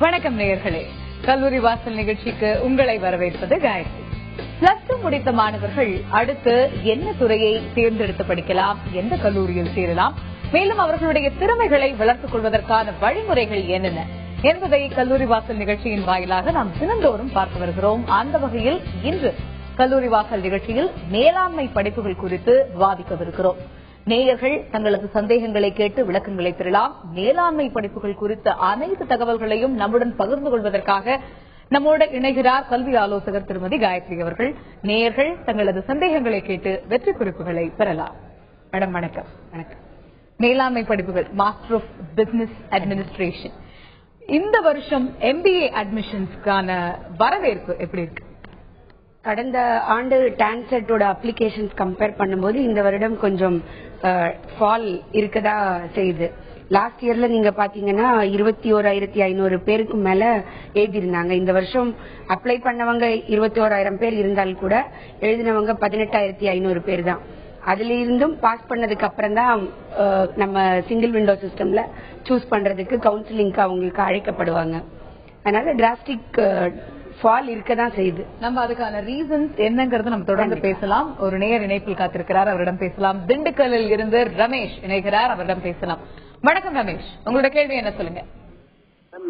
வணக்கம் நேயர்களே, கல்லூரி வாசல் நிகழ்ச்சிக்கு உங்களை வரவேற்பது காயத்ரி. பிளஸ் 2 முடித்த மாணவர்கள் அடுத்து என்ன துறையை தேர்ந்தெடுத்து படிக்கலாம், எந்த கல்லூரியில் சேரலாம், மேலும் அவர்களுடைய திறமைகளை வளர்த்துக் கொள்வதற்கான வழிமுறைகள் என்னென்ன என்பதை கல்லூரி வாசல் நிகழ்ச்சியின் வாயிலாக நாம் தினந்தோறும் பார்த்து வருகிறோம். அந்த வகையில் இன்று கல்லூரி வாசல் நிகழ்ச்சியில் மேலாண்மை படிப்புகள் குறித்து விவாதிக்கவிருக்கிறோம். நேயர்கள் தங்களது சந்தேகங்களை கேட்டு விளக்கங்களை பெறலாம். மேலாண்மை படிப்புகள் குறித்த அனைத்து தகவல்களையும் நம்முடன் பகிர்ந்து கொள்வதற்காக நம்மோடு இணைகிறார் கல்வி ஆலோசகர் திருமதி காயத்ரி அவர்கள். நேயர்கள் தங்களது சந்தேகங்களை கேட்டு வெற்றி குறிப்புகளை பெறலாம். மேடம் வணக்கம். வணக்கம். மேலாண்மை படிப்புகள் மாஸ்டர் ஆஃப் பிசினஸ் அட்மினிஸ்ட்ரேஷன், இந்த வருஷம் MBA அட்மிஷன்ஸ்க்கான வரவேற்பு எப்படி இருக்கு? கடந்த ஆண்டு டான்செட்டோட அப்ளிகேஷன்ஸ் கம்பேர் பண்ணும்போது இந்த வருடம் கொஞ்சம் ஃபால் இருக்கதா செய்யுது. லாஸ்ட் இயர்ல நீங்க பாத்தீங்கன்னா 21,500 பேருக்கு மேல எழுதிருந்தாங்க. இந்த வருஷம் அப்ளை பண்ணவங்க 21,000 பேர் இருந்தாலும் கூட எழுதினவங்க 18,500 பேர் தான். அதுல இருந்தும் பாஸ் பண்ணதுக்கு அப்புறம் தான் நம்ம சிங்கிள் விண்டோ சிஸ்டம்ல சூஸ் பண்றதுக்கு கவுன்சிலிங்க்கு அவங்களுக்கு அழைக்கப்படுவாங்க. அதனால டிராஸ்டிக் ஃபால் இருக்கதான் செய்யுது. நம்ம அதுக்கான ரீசன்ஸ் என்னங்கிறது நம்ம தொடர்ந்து பேசலாம். ஒரு நேயர் இணைப்பில் காத்திருக்கிறார், அவரிடம் பேசலாம். திண்டுக்கல்லில் இருந்து ரமேஷ் இணைகிறார், அவரிடம் பேசலாம். வணக்கம் ரமேஷ், உங்களோட கேள்வி என்ன சொல்லுங்க.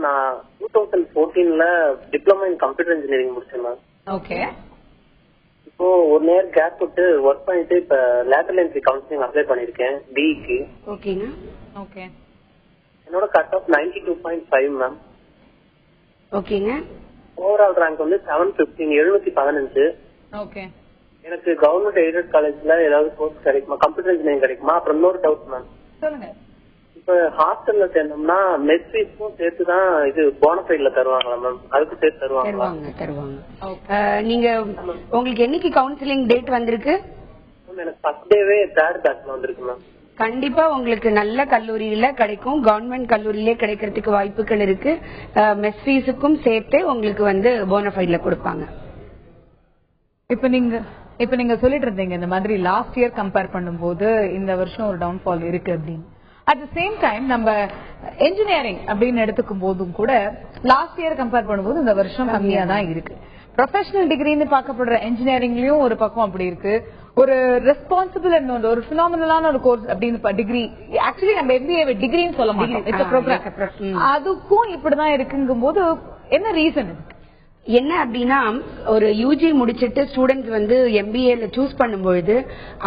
நான் 2014ல டிப்ளமோ இன் கம்ப்யூட்டர் இன்ஜினியரிங் முடிச்சேன் மேம். ஓகே. இப்போ ஒரு நேரம் கேப் விட்டு ஒர்க் பண்ணிட்டு இப்ப லேட்டரல் என்ட்ரி கவுன்சிலிங் அப்ளை பண்ணிருக்கேன் டிக்கு. ஓகேங்க. ஓகே. என்னோட கட் ஆஃப் 92.5 மேம். ஓகேங்க. ஓவரால் ரேங்க் வந்து 715. ஓகே. எனக்கு கவர்மெண்ட் எய்டட் காலேஜ்ல ஏதாவது கோர்ஸ் கிடைக்குமா, கம்ப்யூட்டர் இன்ஜினியரிங் கிடைக்குமா? அப்புறம் இன்னொரு டவுட் மேம், சொல்லுங்க. இப்ப ஹாஸ்டல்ல சேர்ந்தோம்னா மெஸ் ஃபீஸும் சேர்த்துதான் இது போனஃபைட்ல தருவாங்களா மேம்? அதுக்கு சேர்த்து தருவாங்க. நீங்க உங்களுக்கு என்னைக்கு கவுன்சிலிங் டேட் வந்திருக்கு? எனக்கு ஃபர்ஸ்ட் டேவே 3rd பேட்ச்ல வந்திருக்கு மேம். கண்டிப்பா உங்களுக்கு நல்ல கல்லூரியில கிடைக்கும். கவர்மெண்ட் கல்லூரியிலே கிடைக்கிறதுக்கு வாய்ப்புகள் இருக்கு. மெஸ் ஃபீஸுக்கும் சேர்த்து உங்களுக்கு வந்து போனஃபைட்ல கொடுப்பாங்க. இப்ப நீங்க சொல்லிட்டு இருந்தீங்க இந்த மாதிரி லாஸ்ட் இயர் கம்பேர் பண்ணும்போது இந்த வருஷம் ஒரு டவுன்ஃபால் இருக்கு அப்படின்னு. அட் த சேம் டைம் நம்ம இன்ஜினியரிங் அப்படின்னு எடுத்துக்கும் போதும் கூட லாஸ்ட் இயர் கம்பேர் பண்ணும்போது இந்த வருஷம் கம்மியா தான் இருக்கு. ப்ரொஃபஷனல் டிகிரின்னு பார்க்கப்படுற இன்ஜினியரிங்லயும் ஒரு பக்கம் அப்படி இருக்கு. ஒரு ரெஸ்பான்சிபிள் ஒரு பினாமினலான ஒரு கோர்ஸ் அப்படின்னு டிகிரி, ஆக்சுவலி நம்ம MBA டிகிரின்னு சொல்ல மாட்டோம், அதுக்கும் இப்படிதான் இருக்குங்கும் போது என்ன ரீசன் இருக்கு? என்ன அப்படின்னா, ஒரு யூஜி முடிச்சிட்டு ஸ்டூடெண்ட்ஸ் வந்து MBAல சூஸ் பண்ணும்பொழுது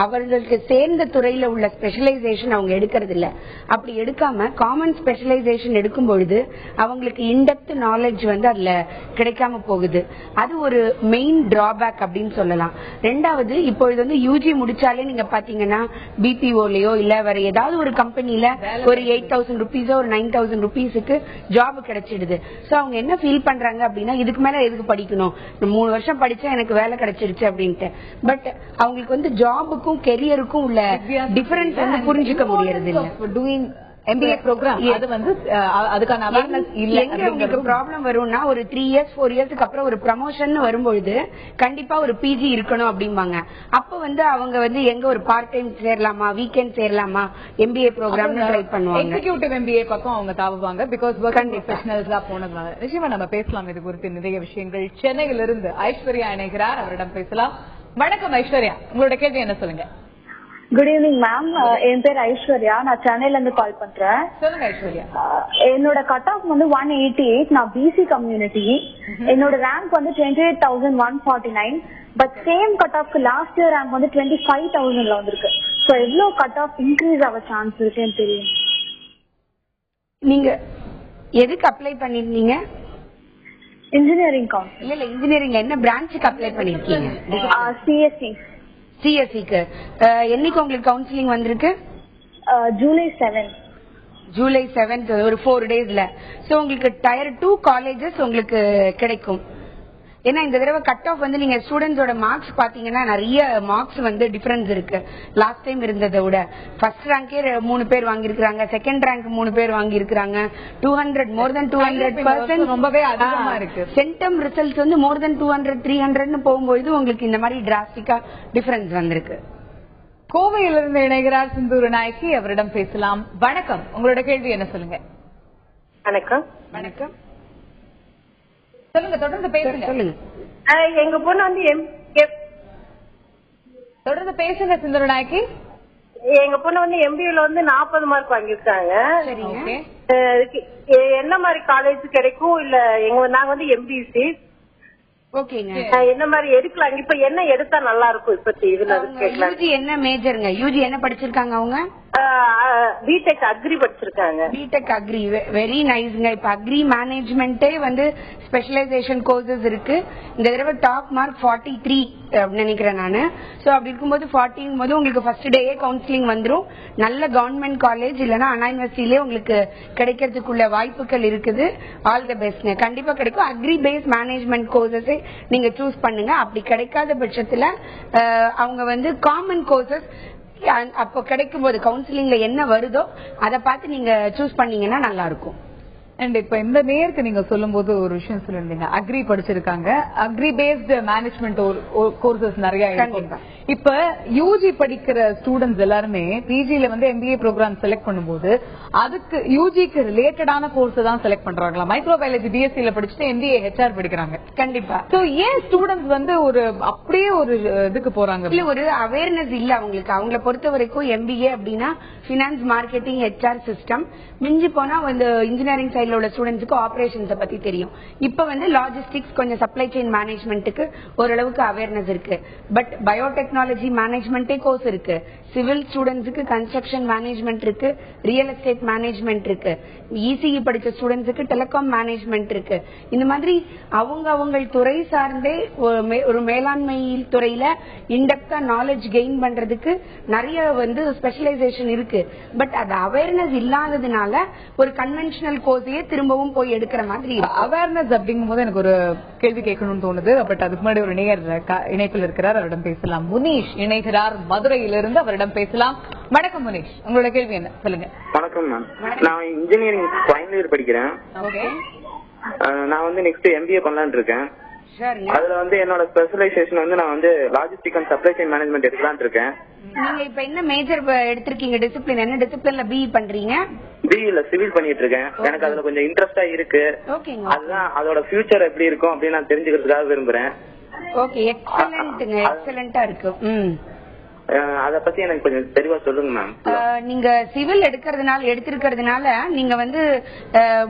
அவர்களுக்கு சேர்ந்த துறையில உள்ள ஸ்பெஷலைசேஷன் அவங்க எடுக்கிறது இல்ல. அப்படி எடுக்காம காமன் ஸ்பெஷலைசேஷன் எடுக்கும் பொழுது அவங்களுக்கு இன்டெப்த் நாலேஜ் வந்து அதுல கிடைக்காம போகுது. அது ஒரு மெயின் டிராபேக் அப்படின்னு சொல்லலாம். ரெண்டாவது, இப்பொழுது வந்து யூஜி முடிச்சாலே நீங்க பாத்தீங்கன்னா BPOலயோ இல்ல வேற ஏதாவது ஒரு கம்பெனில ஒரு 8,000 rupees ஒரு 9,000 rupeesக்கு ஜாப் கிடைச்சிடுது. சோ அவங்க என்ன ஃபீல் பண்றாங்க அப்படின்னா, இதுக்கு மேல எதுக்கு படிக்கணும், 3 வருஷம் படிச்சா எனக்கு வேலை கிடைச்சிருச்சு அப்படின்ட்டு. பட் அவங்களுக்கு வந்து ஜாபுக்கும் கெரியருக்கும் உள்ள டிஃபரன்ஸ் வந்து புரிஞ்சுக்க முடியறது இல்ல. MBA program அது வந்து அதுக்கான அவேர்னஸ் இல்ல. உங்களுக்கு ப்ராப்ளம் வரும்னா ஒரு 3 years 4 yearsக்கு அப்புறம் ஒரு ப்ரமோஷன் வரும்பொழுது கண்டிப்பா ஒரு PG இருக்கணும் அப்படிம்பாங்க. அப்ப வந்து அவங்க வந்து எங்க ஒரு பார்ட் டைம் சேரலாமா, வீக்கெண்ட் சேரலாமா, MBA ப்ரோக்ராம்னு ட்ரை பண்ணுவாங்க. எக்ஸிகியூட்டிவ் MBA பக்கம் அவங்க தாவுவாங்க. பிகாஸ் ஒர்க்கிங் ப்ரொஃபஷனல்ஸா போனதுனால. நிச்சயமா நம்ம பேசலாம் இது குறித்து நிறைய விஷயங்கள். சென்னையிலிருந்து ஐஸ்வர்யா இணைகிறார், அவரிடம் பேசலாம். வணக்கம் ஐஸ்வர்யா, உங்களோட கேள்வி என்ன சொல்லுங்க. குட் ஈவினிங் மேம், என் பேர் ஐஸ்வர்யா, நான் சென்னையில இருந்து கால் பண்றேன். சொல்லுங்க ஐஸ்வர்யா. என்னோட கட் ஆஃப் வந்து 188, நான் BC கம்யூனிட்டி. என்னோட ரேங்க் வந்து 28,149. பட் சேம் கட் ஆஃப்க்கு லாஸ்ட் இயர் ரேங்க் வந்து 25,000ல வந்திருக்கு. சோ எவ்வளவு கட் ஆஃப் இன்க்ரீஸ் ஆக சான்ஸ் இருக்குன்னு தெரியும். நீங்க எதுக்கு அப்ளை பண்ணிருந்தீங்க? Engineering council. இல்ல இன்ஜினியரிங் என்ன பிரான்ச்சுக்கு அப்ளை பண்ணிருக்கீங்க? CSE-க்கு. என்னைக்கு உங்களுக்கு கவுன்சிலிங் வந்திருக்கு? July 7. July 7 ஒரு 4 daysல. சோ உங்களுக்கு Tier 2 காலேஜஸ் உங்களுக்கு கிடைக்கும். ஏன்னா இந்த தடவை கட் ஆஃப் வந்து நீங்க ஸ்டூடெண்ட்ஸோட மார்க்ஸ் பாத்தீங்கன்னா நிறைய மார்க்ஸ் வந்து டிஃபரன்ஸ் இருக்கு லாஸ்ட் டைம் இருந்ததை விட. ஃபர்ஸ்ட் ரேங்கே 3 பேர் வாங்கியிருக்காங்க, செகண்ட் ரேங்க் 3 பேர் வாங்கியிருக்காங்க. 200 more than 200% ரொம்பவே அதிகமா இருக்கு. சென்டம் ரிசல்ட்ஸ் வந்து more than 200 300ன்னு போகும்போது உங்களுக்கு இந்த மாதிரி டிராஸ்டிக்கா டிஃபரன்ஸ் வந்திருக்கு. கோவையிலிருந்து இணைகிறார் சிந்தூர நாயக்கி, அவரிடம் பேசலாம். வணக்கம், உங்களோட கேள்வி என்ன சொல்லுங்க. வணக்கம். வணக்கம். சொல்லுங்க, தொடர்ந்து பேசுங்க. சொல்லுங்க. எங்க பொண்ணு வந்து தொடர்ந்து பேசுங்க சுந்தரநாயகி. எங்க பொண்ணு வந்து எம்பிஏல வந்து 40 மார்க் வாங்கியிருக்காங்க. என்ன மாதிரி காலேஜ் கிடைக்கும்? இல்ல நாங்க வந்து எம்பிசி. ஓகேங்க. என்ன மாதிரி எடுக்கலாம்? இப்ப என்ன எடுத்தா நல்லா இருக்கும்? இப்ப இதுல யூஜி என்ன மேஜருங்க? யூஜி என்ன படிச்சிருக்காங்க அவங்க? பிடெக் அக்ரி படிச்சிருக்காங்க. பிடெக் அக்ரி, வெரி நைஸ்ங்க. இப்ப அக்ரி மேனேஜ்மெண்டே வந்து ஸ்பெஷலைசேஷன் கோர்சஸ் இருக்கு. இந்த தடவை டாப் மார்க் 43 நினைக்கிறேன் நானு. சோ அப்படி இருக்கும்போது 40 போது உங்களுக்கு ஃபர்ஸ்ட் டேயே கவுன்சிலிங் வந்துரும். நல்ல கவர்மெண்ட் காலேஜ் இல்லனா அண்ணா யூனிவர்சிட்டிலே உங்களுக்கு கிடைக்கிறதுக்குள்ள வாய்ப்புகள் இருக்குது. ஆல் தி பெஸ்ட்ங்க. கண்டிப்பா கிடைக்கும். அக்ரி பேஸ் மேனேஜ்மெண்ட் கோர்சஸே நீங்க சூஸ் பண்ணுங்க. அப்படி கிடைக்காத பட்சத்துல அவங்க வந்து காமன் கோர்சஸ் அப்போ கிடைக்கும் போது கவுன்சிலிங்ல என்ன வருதோ அதை பார்த்து நீங்க சூஸ் பண்ணீங்கன்னா நல்லா இருக்கும். அண்ட் இப்ப இந்த நேருக்கு நீங்க சொல்லும் போது ஒரு விஷயம் சொல்லிருந்தீங்க, அக்ரி படிச்சிருக்காங்க, அக்ரி பேஸ்ட் மேனேஜ்மெண்ட் கோர்சஸ் நிறைய இருக்கு. இப்ப யூஜி படிக்கிற ஸ்டூடெண்ட்ஸ் எல்லாருமே பிஜில வந்து எம்பிஏ ப்ரோக்ராம் செலக்ட் பண்ணும்போது அதுக்கு யூஜிக்கு ரிலேட்டடான கோர்ஸ் தான் செலக்ட் பண்றாங்களா? மைக்ரோபயாலஜி பிஎஸ்சில படிச்சுட்டு எம்பிஏ ஹெச்ஆர் படிக்கிறாங்க. கண்டிப்பா. சோ ஏன் ஸ்டூடெண்ட்ஸ் வந்து ஒரு அப்படியே ஒரு இதுக்கு போறாங்க? இல்ல, ஒரு அவேர்னஸ் இல்ல அவங்களுக்கு. அவங்கள பொறுத்த வரைக்கும் எம்பிஏ அப்படின்னா பினான்ஸ், மார்க்கெட்டிங், ஹெச்ஆர் சிஸ்டம். மிஞ்சி போனா வந்து இன்ஜினியரிங் சைட்ல உள்ள ஸ்டூடெண்ட்ஸ்க்கு ஆபரேஷன்ஸ் பத்தி தெரியும். இப்ப வந்து லாஜிஸ்டிக்ஸ், கொஞ்சம் சப்ளை செயின் மேனேஜ்மெண்ட்டுக்கு ஓரளவுக்கு அவேர்னஸ் இருக்கு. பட் பயோடெக்னாலஜி மேனேஜ்மெண்டே கோர்ஸ் இருக்கு. சிவில் ஸ்டூடெண்ட்ஸுக்கு கன்ஸ்ட்ரக்ஷன் மேனேஜ்மெண்ட் இருக்கு, ரியல் எஸ்டேட் மேனேஜ்மெண்ட் இருக்கு. இசிஇ படிச்ச ஸ்டூடெண்ட்ஸுக்கு டெலிகாம் மேனேஜ்மெண்ட் இருக்கு. இந்த மாதிரி அவங்க துறை சார்ந்தே ஒரு மேலாண்மை துறையில இன்டெப்தா நாலேஜ் கெயின் பண்றதுக்கு நிறைய வந்து ஸ்பெஷலைசேஷன் இருக்கு. பட் அது அவேர்னஸ் இல்லாததுனால ஒரு கன்வென்ஷனல் கோர்ஸையே திரும்பவும் போய் எடுக்கிற மாதிரி. அவேர்னஸ் அப்படிங்கும் போது எனக்கு ஒரு கேள்வி கேட்கணும்னு தோணுது. பட் அதுக்கு முன்னாடி ஒரு நேயர் இணைப்பில் இருக்கிறார், அவரிடம் பேசலாம். முனீஷ் இணைகிறார் மதுரையிலிருந்து, அவரிடம் பேசலாம். வணக்கம் முனீஷ், உங்களோட கேள்வி என்ன? சொல்லுங்க. வணக்கம் மேம். நான் இன்ஜினியரிங் ஃபைனல் இயர் படிக்கிறேன். நான் வந்து நெக்ஸ்ட் எம்பிஏ பண்ணலாம்னு இருக்கேன். அதுல வந்து என்னோட ஸ்பெஷலைசேஷன் வந்து நான் வந்து logistic and supply chain management எடுக்கலாம்னு இருக்கேன். நீங்க இப்ப என்ன மேஜர் எடுத்திருக்கீங்க? டிசிப்ளின் என்ன டிசிப்ளின்ல பிஇ பண்றீங்க? பிஇல சிவில் பண்ணிட்டு இருக்கேன். எனக்கு அதுல கொஞ்சம் இன்ட்ரெஸ்டா இருக்கு. அதுதான் அதோட ஃபியூச்சர் எப்படி இருக்கும் அப்படின்னு நான் தெரிஞ்சுக்கிறதுக்காக விரும்புறேன். ஓகே, எக்ஸலென்ட்ங்க, எக்ஸலென்ட்டா இருக்கு. அத பத்தி எனக்கு கொஞ்சம் தெளிவா சொல்லுங்க மேம். நீங்க சிவில் எடுத்திருக்கிறதுனால நீங்க வந்து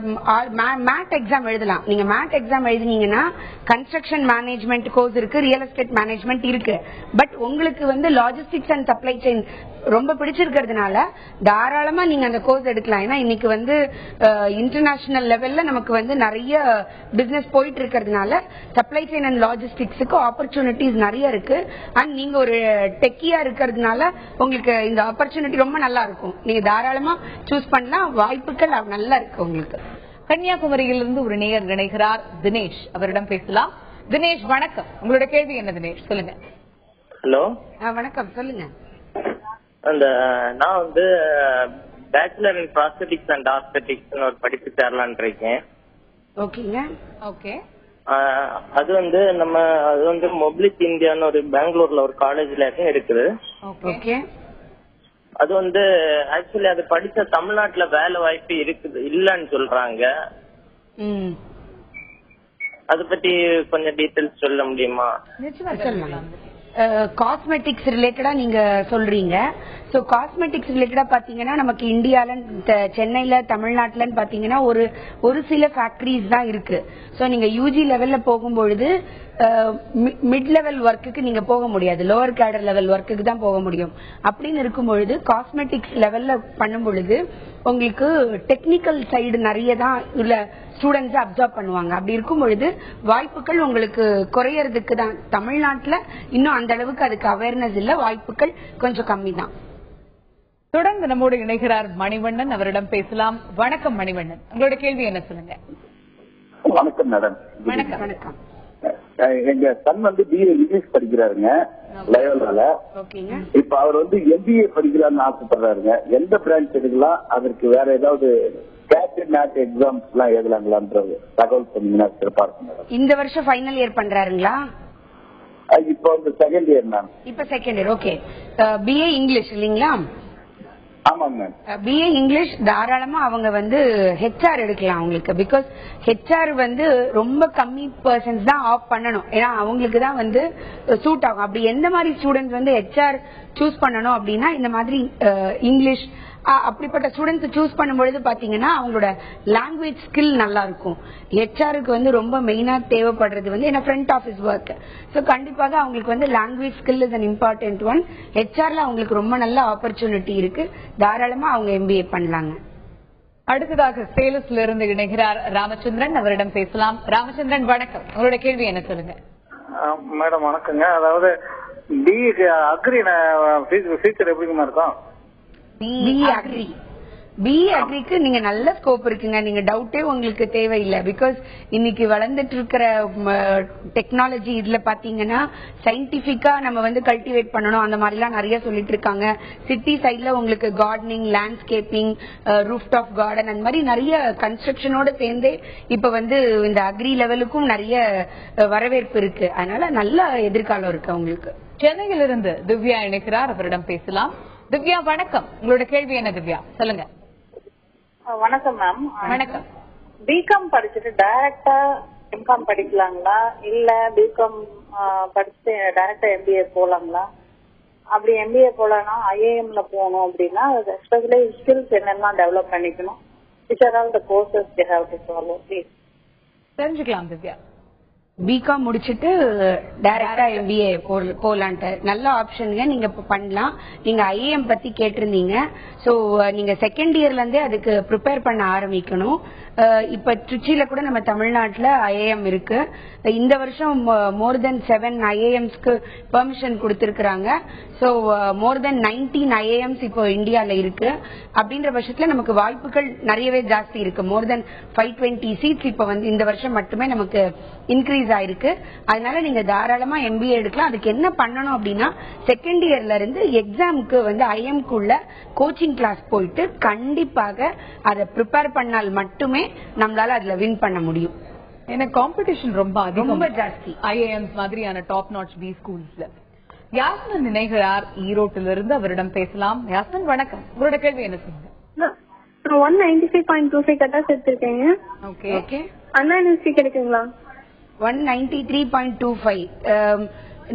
மேட் எக்ஸாம் எழுதலாம். நீங்க மேட் எக்ஸாம் எழுதினீங்கன்னா கன்ஸ்ட்ரக்ஷன் மேனேஜ்மெண்ட் கோர்ஸ் இருக்கு, ரியல் எஸ்டேட் மேனேஜ்மெண்ட் இருக்கு. பட் உங்களுக்கு வந்து லாஜிஸ்டிக்ஸ் அண்ட் சப்ளை செயின் ரொம்ப பிடிச்சிருக்கிறதுனால தாராளமா நீங்க அந்த கோர்ஸ் எடுக்கலாம். ஏன்னா இன்னைக்கு வந்து இன்டர்நேஷனல் லெவல்ல நமக்கு வந்து நிறைய பிசினஸ் போயிட்டு இருக்கிறதுனால சப்ளை செயின் அண்ட் லாஜிஸ்டிக்ஸுக்கு ஆப்பர்ச்சுனிட்டிஸ் நிறைய இருக்கு. அண்ட் நீங்க ஒரு டெக்கியா இருக்கிறதுனால உங்களுக்கு இந்த ஆப்பர்ச்சுனிட்டி ரொம்ப நல்லா இருக்கும். நீங்க தாராளமா சூஸ் பண்ணலாம், வாய்ப்புகள் நல்லா இருக்கு உங்களுக்கு. கன்னியாகுமரியிலிருந்து ஒரு நேயர் இணைகிறார், தினேஷ், அவரிடம் பேசலாம். தினேஷ் வணக்கம், உங்களோட கேள்வி என்ன தினேஷ்? சொல்லுங்க. ஹலோ, வணக்கம், சொல்லுங்க. நான் வந்து பேச்சுலர் இன் ப்ராஸ்தெட்டிக்ஸ் அண்ட் ஆஸ்தெட்டிக்ஸ் ஒரு படிப்பு சேரலான் இருக்கேன். ஓகேங்க. ஓகே. அது வந்து மொபிலிட்டி இந்தியான்னு ஒரு பெங்களூர்ல ஒரு காலேஜ்ல இருக்குது. ஓகே. அது வந்து ஆக்சுவலி அது படிச்ச தமிழ்நாட்டுல வேலை வாய்ப்பு இருக்குது இல்லன்னு சொல்றாங்க. அத பத்தி கொஞ்சம் டீடைல்ஸ் சொல்ல முடியுமா? காஸ்மெட்டிக்ஸ் ரிலேட்டடா நீங்க சொல்றீங்க. சோ காஸ்மெட்டிக்ஸ் ரிலேட்டடா பாத்தீங்கன்னா நமக்கு இந்தியால சென்னையில தமிழ்நாட்டுல பாத்தீங்கன்னா ஒரு சில ஃபேக்டரிஸ் தான் இருக்கு. சோ நீங்க யூஜி லெவல்ல போகும்பொழுது மிட் லெவல் ஒர்க்குக்கு நீங்க போக முடியாது, லோவர் கேடர் லெவல் ஒர்க்குக்கு தான் போக முடியும். அப்படின்னு இருக்கும் பொழுது காஸ்மெட்டிக்ஸ் லெவல்ல பண்ணும் பொழுது உங்களுக்கு டெக்னிக்கல் சைடு நிறைய தான் உள்ள ஸ்டூடெண்ட்ஸ் அப்சர்வ் பண்ணுவாங்க. அப்படி இருக்கும் பொழுது வாய்ப்புகள் உங்களுக்கு குறையறதுக்கு தான். தமிழ்நாட்டுல இன்னும் அந்த அளவுக்கு அதுக்கு அவேர்னஸ் இல்ல, வாய்ப்புகள் கொஞ்சம் கம்மி தான். தொடர்ந்து நம்மோடு இணைகிறார் மணிவண்ணன், அவரிடம் பேசலாம். வணக்கம் மணிவண்ணன், உங்களோட கேள்வி என்ன? சொல்லுங்க. வணக்கம் மேடம். வணக்கம். வணக்கம். எங்க சன் வந்து பிஏ இங்கிலீஷ் படிக்கிறாருங்க லயோலால. இப்ப அவர் வந்து எம்பிஏ படிக்கிறாருன்னு ஆசைப்படுறாருங்க. எந்த பிரான்ச் எடுக்கலாம்? அதற்கு வேற ஏதாவது மேட் எக்ஸாம்ஸ் எல்லாம் எழுதலாங்களான்றது தகவல் சொன்னீங்கன்னா சிறப்பா இருக்கும் மேடம். இந்த வருஷம் ஃபைனல் இயர் பண்றாருங்களா? இப்போ வந்து செகண்ட் இயர் மேம். இப்ப second year. Okay. BA English இல்லீங்களா? ஆமாங்க மேம். பிஏ இங்கிலீஷ் தாராளமா அவங்க வந்து ஹெச்ஆர் எடுக்கலாம் அவங்களுக்கு. பிகாஸ் ஹெச்ஆர் வந்து ரொம்ப கம்மி பர்சன்ஸ் தான் ஆஃப் பண்ணணும். ஏன்னா அவங்களுக்கு தான் வந்து சூட் ஆகும். அப்படி எந்த மாதிரி ஸ்டூடெண்ட்ஸ் வந்து ஹெச்ஆர் சூஸ் பண்ணணும் அப்படின்னா இந்த மாதிரி இங்கிலீஷ் அப்படிப்பட்ட ஸ்டூடெண்ட்ஸ் சூஸ் பண்ணும்பொழுது பாத்தீங்கன்னா அவங்களோட லாங்குவேஜ் ஸ்கில் நல்லா இருக்கும். ஹெச்ஆருக்கு வந்து ரொம்ப மெயினா தேவைப்படுறது வந்து என்ன ஃப்ரண்ட் ஆஃபீஸ் ஒர்க். ஸோ கண்டிப்பாக அவங்களுக்கு வந்து language skill is an important one. ஹெச்ஆர்ல அவங்களுக்கு ரொம்ப நல்ல ஆப்பர்ச்சுனிட்டி இருக்கு. தாராளமா அவங்க எம்பிஏ பண்ணலாங்க. அடுத்ததாக சேலஸ்ல இருந்து இணைகிறார் ராமச்சந்திரன். அவரிடம் பேசலாம். ராமச்சந்திரன் வணக்கம், உங்களோட கேள்வி என்ன சொல்லுங்க. மேடம் வணக்கங்க. அதாவது பிஇக்கு அக்ரி ஃபியூச்சர் எப்படிமா இருக்கும்? பிஇ அக்ரிக்கு நீங்க நல்ல ஸ்கோப் இருக்குங்க. நீங்க டவுட்டே உங்களுக்கு தேவையில்லை. பிகாஸ் இன்னைக்கு வளர்ந்துட்டு இருக்கிற டெக்னாலஜி இதுல பாத்தீங்கன்னா சயின்டிபிக்கா நம்ம வந்து கல்டிவேட் பண்ணணும் அந்த மாதிரி எல்லாம் நிறைய சொல்லிட்டு இருக்காங்க. சிட்டி சைட்ல உங்களுக்கு கார்டனிங், லேண்ட்ஸ்கேப்பிங், ரூஃப்டாப் கார்டன் அந்த மாதிரி நிறைய கன்ஸ்ட்ரக்ஷனோட சேர்ந்து இப்ப வந்து இந்த அக்ரி லெவலுக்கும் நிறைய வரவேற்பு இருக்கு. அதனால நல்ல எதிர்காலம் இருக்கு உங்களுக்கு. சென்னையிலிருந்து திவ்யா இணைக்கிறார். அவரிடம் பேசலாம். திவ்யா வணக்கம், உங்களோட கேள்வி என்ன திவ்யா சொல்லுங்க. வணக்கம் மேம். வணக்கம். பிகாம் படிச்சுட்டு டைரக்டா எம்காம் படிக்கலாங்களா இல்ல பிகாம் படிச்சுட்டு டைரக்டா எம்பிஏ போலாங்களா? அப்படி எம்பிஏ போலனா ஐஏஎம்ல போகணும் அப்படின்னா ஸ்பெஷலைஸ் ஸ்கில்ஸ் என்னெல்லாம் டெவலப் பண்ணிக்கணும்? which are all the courses they have to follow please? தெரிஞ்சுக்கலாம் திவ்யா. பிகாம் முடிச்சுட்டு டைரக்டா எம்பிஏ போலான்ட்டு நல்ல ஆப்ஷனுங்க. நீங்க பண்ணலாம். நீங்க ஐஏஎம் பத்தி கேட்டிருந்தீங்க. சோ நீங்க செகண்ட் இயர்ல இருந்தே அதுக்கு ப்ரிப்பேர் பண்ண ஆரம்பிக்கணும். இப்ப திருச்சியில கூட நம்ம தமிழ்நாட்டுல ஐஏஎம் இருக்கு. இந்த வருஷம் மோர் தென் 7 ஐஏஎம்ஸ்க்கு பெர்மிஷன் கொடுத்திருக்காங்க. சோ மோர் தென் 19 ஐஏஎம்ஸ் இப்போ இந்தியால இருக்கு. அப்படின்ற பட்சத்துல நமக்கு வாய்ப்புகள் நிறையவே ஜாஸ்தி இருக்கு. மோர் தென் 520 சீட்ஸ் இப்ப வந்து இந்த வருஷம் மட்டுமே நமக்கு இன்க்ரீஸ் ஆயிருக்கு. அதனால நீங்க தாராளமா எம்பிஏ எடுக்கலாம். அதுக்கு என்ன பண்ணணும் அப்படின்னா செகண்ட் இயர்ல இருந்து எக்ஸாமுக்கு வந்து ஐஎம்குள்ள கோச்சிங் கிளாஸ் போயிட்டு கண்டிப்பாக அதை ப்ரிப்பேர் பண்ணால் மட்டுமே நம்மளால அதுல வின் பண்ண முடியும். ஏன்னா காம்படிஷன் ரொம்ப ஜாஸ்தி ஐஏஎம்ஸ் மாதிரியான டாப் நாட்ச் பி ஸ்கூல்ஸ்ல. யாஸ்மின் நினைகிறார் ஈரோட்டிலிருந்து. அவரிடம் பேசலாம். யாஸ்மின் வணக்கம், உங்களோட கேள்வி என்ன சொல்லுங்க. 195.25 கட்டா சேர்த்திருக்கேங்க. ஓகே. அண்ணா யூனிவர்சிட்டி கிடைக்குங்களா? 193.25.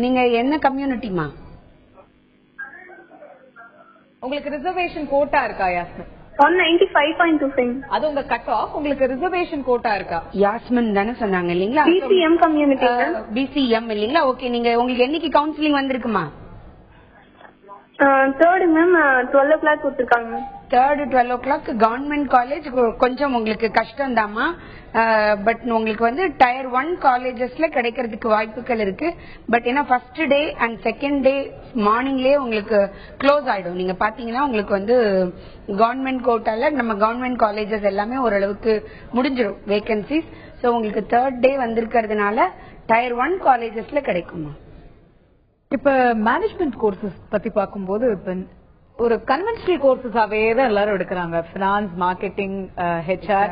நீங்க என்ன கம்யூனிட்டிமா? உங்களுக்கு ரிசர்வேஷன் கோட்டா இருக்கா யாஸ்மின்? 195.25. அது உங்க கட் ஆஃப். உங்களுக்கு ரிசர்வேஷன் கோட்டா இருக்கா? யாஸ்மின் தானே சொன்னாங்க இல்லீங்களா? BCM community. பிசிஎம் இல்லீங்களா? ஓகே. நீங்க உங்களுக்கு என்னைக்கு கவுன்சிலிங் வந்திருக்குமா? 3rd மேம் 12 o'clock கொடுத்திருக்காங்க. 3rd 12 o'clock கவர்மெண்ட் காலேஜ் கொஞ்சம் உங்களுக்கு கஷ்டம் தாமா. பட் உங்களுக்கு வந்து டயர் 1 காலேஜஸ்ல கிடைக்கிறதுக்கு வாய்ப்புகள் இருக்கு. பட் ஏன்னா first day and second day மார்னிங்லயே உங்களுக்கு க்ளோஸ் ஆயிடும். நீங்க பாத்தீங்கன்னா உங்களுக்கு வந்து கவர்மெண்ட் கோட்டால நம்ம கவர்மெண்ட் காலேஜஸ் எல்லாமே ஓரளவுக்கு முடிஞ்சிடும் வேகன்சிஸ். சோ உங்களுக்கு 3rd டே வந்திருக்கிறதுனால டயர் 1 காலேஜஸ்ல கிடைக்குமா. இப்ப மேனேஜ்மெண்ட் கோர்சஸ் பத்தி பார்க்கும்போது இப்ப ஒரு கன்வென்ஷனல் கோர்சஸாவே தான் எல்லாரும் எடுக்கிறாங்க. Finance, marketing, HR,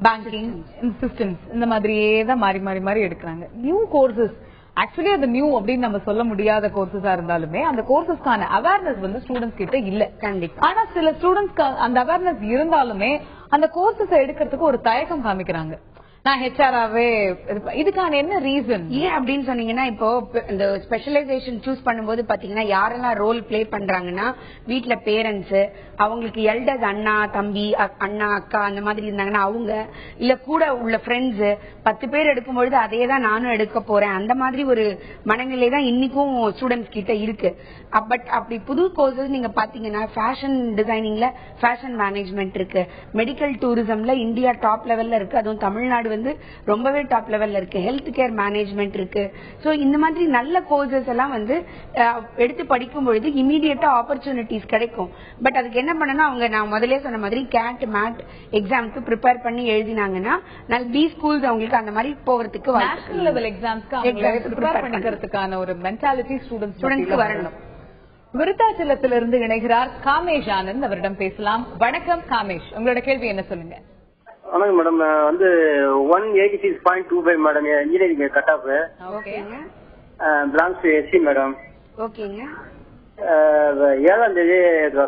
banking, systems இந்த மாதிரியே தான் மாறி மாறி மாறி எடுக்கிறாங்க. நியூ கோர்சஸ் ஆக்சுவலி அது நியூ அப்படின்னு நம்ம சொல்ல முடியாத கோர்சஸா இருந்தாலுமே அந்த கோர்சஸ்க்கான அவேர்னஸ் வந்து ஸ்டூடெண்ட்ஸ் கிட்ட இல்ல. கண்டிப்பா. ஆனா சில ஸ்டூடெண்ட்ஸ்க்கு அந்த அவேர்னஸ் இருந்தாலுமே அந்த கோர்சஸ் எடுக்கிறதுக்கு ஒரு தயக்கம் காமிக்கிறாங்க. நான் ஹெச்ஆராவே இதுக்கான என்ன ரீசன் ஏன் அப்படின்னு சொன்னீங்கன்னா இப்போ இந்த ஸ்பெஷலைசேஷன் சூஸ் பண்ணும்போது பாத்தீங்கன்னா யாரெல்லாம் ரோல் பிளே பண்றாங்கன்னா வீட்டுல பேரண்ட்ஸ், அவங்களுக்கு எல்டர்ஸ் அண்ணா தம்பி அண்ணா அக்கா அந்த மாதிரி இருந்தாங்கன்னா அவங்க, இல்ல கூட உள்ள ஃப்ரெண்ட்ஸ் 10 பேர் எடுக்கும்பொழுது அதே தான் நானும் எடுக்க போறேன் அந்த மாதிரி ஒரு மனநிலை தான் இன்னைக்கும் ஸ்டூடெண்ட்ஸ் கிட்ட இருக்கு. பட் அப்படி புது கோர்சஸ் நீங்க பாத்தீங்கன்னா ஃபேஷன் டிசைனிங்ல ஃபேஷன் மேனேஜ்மெண்ட் இருக்கு, மெடிக்கல் டூரிசம்ல இந்தியா டாப் லெவல்ல இருக்கு, அதுவும் தமிழ்நாடு வந்து ரொம்பவே டாப் லெவல்ல இருக்கு, ஹெல்த் கேர் மேனேஜ்மெண்ட் இருக்கு. சோ இந்த மாதிரி நல்ல கோர்சஸ் எல்லாம் வந்து எடுத்து படிக்கும் பொழுது இமீடியட்டா ஆப்பர்ச்சுனிட்டிஸ் கிடைக்கும். பட் அதுக்கு என்ன பண்ணணும், அவங்க நான் முதலே சொன்ன மாதிரி கேட் மேட் எக்ஸாம்க்கு ப்ரிப்பேர் பண்ணி எழுதினாங்கன்னா பி ஸ்கூல்ஸ் அவங்களுக்கு அந்த மாதிரி போகிறதுக்கு நேஷனல் லெவல் எக்ஸாம்ஸ்க்கு ப்ரிப்பேர் பண்ணிக்கிறதுக்கான ஒரு மென்டாலிட்டி ஸ்டூடெண்ட்ஸ்க்கு வரணும். விருத்தாச்சலத்திலிருந்து இணைகிறார் காமேஷ் ஆனந்த். அவரிடம் பேசலாம். வணக்கம் காமேஷ், உங்களோட கேள்வி என்ன சொல்லுங்க. வணக்கம் மேடம். வந்து 186.25 மேடம் இன்ஜினியரிங் கட் ஆஃப். ஓகேங்க. Belongs to SC madam. ஓகேங்க. 7ஆம் தேதி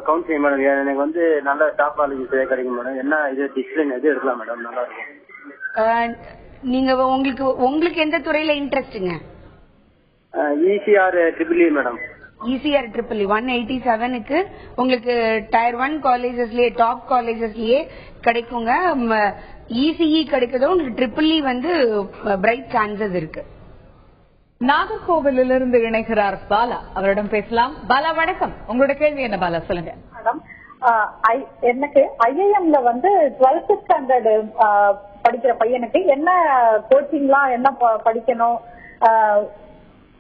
கவுன்சிலிங் மேடம். எனக்கு வந்து நல்ல டாப் காலேஜ் கிடைக்கும் மேடம். என்ன இது டிசிப்ளின் எது எடுக்கலாம் மேடம்? நல்லா இருக்கும். நீங்க உங்களுக்கு எந்த துறையில இன்ட்ரெஸ்ட்ங்க? ECR triple madam. ECR triple 187க்கு உங்களுக்கு டயர் 1 காலேஜஸ்லயே டாப் காலேஜஸ்லயே கிடைக்குங்க. ECE கிடைக்கிறதோ உங்களுக்கு ட்ரிபிள் வந்து பிரைட் சான்சஸ் இருக்கு. நாகர்கோவிலிருந்து இணைகிறார் பாலா. அவரிடம் பேசலாம். பாலா வணக்கம். உங்களோட கேள்வி என்ன பாலா? சொல்லுங்க மேடம். எனக்கு IIMல வந்து 12th ஸ்டாண்டர்ட் படிக்கிற பையனுக்கு என்ன கோச்சிங்லாம் என்ன படிக்கணும்?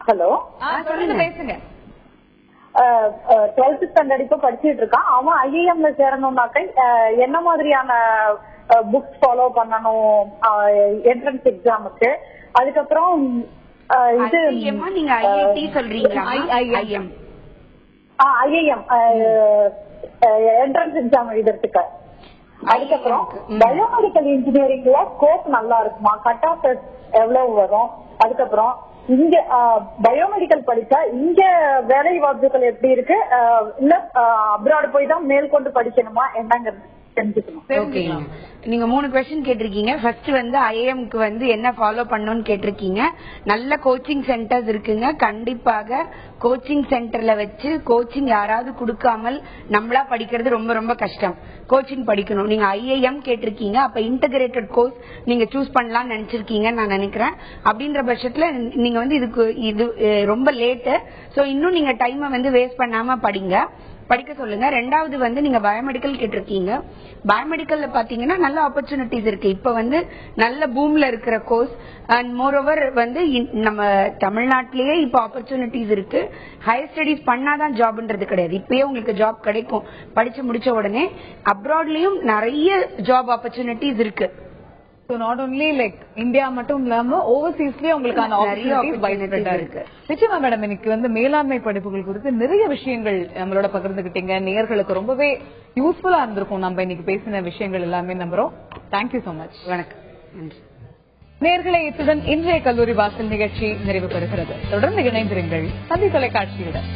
ஹலோ சொல்லுங்க, பேசுங்க. 12th ஸ்டாண்டர்ட் இப்ப படிச்சுட்டு இருக்கான். அவன் IIMல சேரணும்னாக்க என்ன மாதிரியான புக்ஸ் ஃபாலோ பண்ணணும் என்ட்ரன்ஸ் எக்ஸாமுக்கு? அதுக்கப்புறம் இது நீங்க IIT சொல்றீங்களா? IIM என்ட்ரன்ஸ் எக்ஸாம் எழுதுறதுக்கு. அதுக்கப்புறம் பயோமெடிக்கல் இன்ஜினியரிங்ல ஸ்கோப் நல்லா இருக்குமா? கட் ஆஃப் எவ்வளவு வரும்? அதுக்கப்புறம் இங்க பயோமெடிக்கல் படிச்சா இங்க வேலை வாய்ப்புகள் எப்படி இருக்கு? இல்ல அப்ராட் போய் தான் மேற்கொண்டு படிக்கணுமா என்னங்கிறது தெரிஞ்சுக்கணும். நீங்க 3 கொஸ்டின் கேட்டிருக்கீங்க. ஃபர்ஸ்ட் வந்து IIMக்கு வந்து என்ன ஃபாலோ பண்ணணும்னு கேட்டிருக்கீங்க. நல்ல கோச்சிங் சென்டர்ஸ் இருக்குங்க. கண்டிப்பாக கோச்சிங் சென்டர்ல வச்சு கோச்சிங் யாராவது கொடுக்காமல் நம்மளா படிக்கிறது ரொம்ப ரொம்ப கஷ்டம். கோச்சிங் படிக்கணும். நீங்க IIM கேட்டிருக்கீங்க. அப்ப இன்டகிரேட்டட் கோர்ஸ் நீங்க சூஸ் பண்ணலாம்னு நினைச்சிருக்கீங்க நான் நினைக்கிறேன். அப்படின்ற பட்சத்துல நீங்க வந்து இது ரொம்ப லேட்டு. சோ இன்னும் நீங்க டைமை வந்து வேஸ்ட் பண்ணாம படிக்க சொல்லுங்க. ரெண்டாவது வந்து நீங்க பயோமெடிக்கல் கேட்டிருக்கீங்க. பயோமெடிக்கல்ல பாத்தீங்கன்னா நல்ல ஆப்பர்ச்சுனிட்டிஸ் இருக்கு. இப்ப வந்து நல்ல பூம்ல இருக்கிற கோர்ஸ் அண்ட் மோர் ஓவர் வந்து நம்ம தமிழ்நாட்டிலேயே இப்ப ஆப்பர்ச்சுனிட்டிஸ் இருக்கு. ஹையர் ஸ்டடிஸ் பண்ணாதான் ஜாப்ன்றது கிடையாது. இப்பயே உங்களுக்கு ஜாப் கிடைக்கும் படிச்சு முடிச்ச உடனே. அப்ராட்லயும் நிறைய ஜாப் ஆப்பர்ச்சுனிட்டிஸ் இருக்கு. நாட் ஒன்லி லைக் இந்தியா மட்டும் இல்லாம ஓவர்சீஸ்லயே உங்களுக்கான ஆப்பர்ச்சுனிட்டிஸ் இருக்கு. நிச்சயமா மேடம், இன்னைக்கு வந்து மேலாண்மை படிப்புகள் குறித்து நிறைய விஷயங்கள் நம்மளோட பகிர்ந்துகிட்டீங்க. நேயர்களுக்கு ரொம்பவே யூஸ்ஃபுல்லா இருந்திருக்கும் நம்ம இன்னைக்கு பேசின விஷயங்கள் எல்லாமே நம்புறோம். Thank you so much. வணக்கம். நேயர்களே, இத்துடன் இன்றைய கல்லூரி வாசல் நிகழ்ச்சி நிறைவு பெறுகிறது. தொடர்ந்து இணைந்திருங்கள் சந்தி தொலைக்காட்சியுடன்.